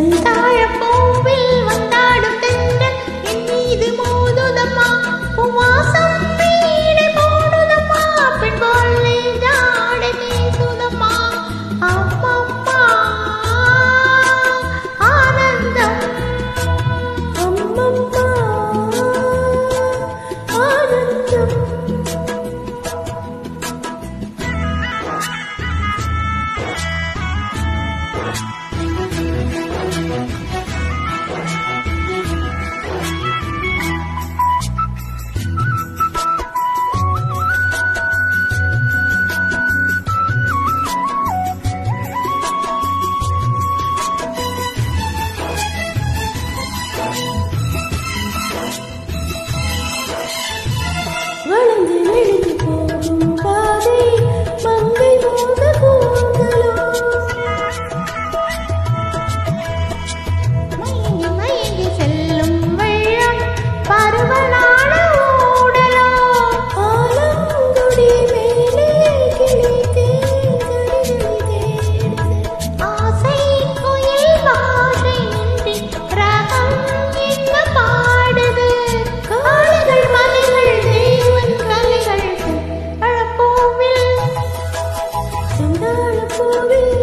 செந்தாழப்பூவில் வந்தாடும் தென்றல் என் மீது மோதுதம்மா பூவாசம் வீணை போடுதம்மா பெண் போலே ஜாடை பேசுதம்மா அம்மம்மா ஆனந்தம் அம்மம்மா ஆனந்தம் வளைந்து நெளிந்து போகும் பாதை மங்கை மோத கூந்தலோ மயங்கி மயங்கி செல்லும் வெள்ளம் பருவநாள ஊடலோ ஆலங்குடி மேலே கிளி தேடுது ஆசை குயில் வாழையின்றி ரகம் என்ன பாடுது காடுகள் மலைகள் தேவன் கலைகள் அழப்பூவில் செந்தாழப்பூவில்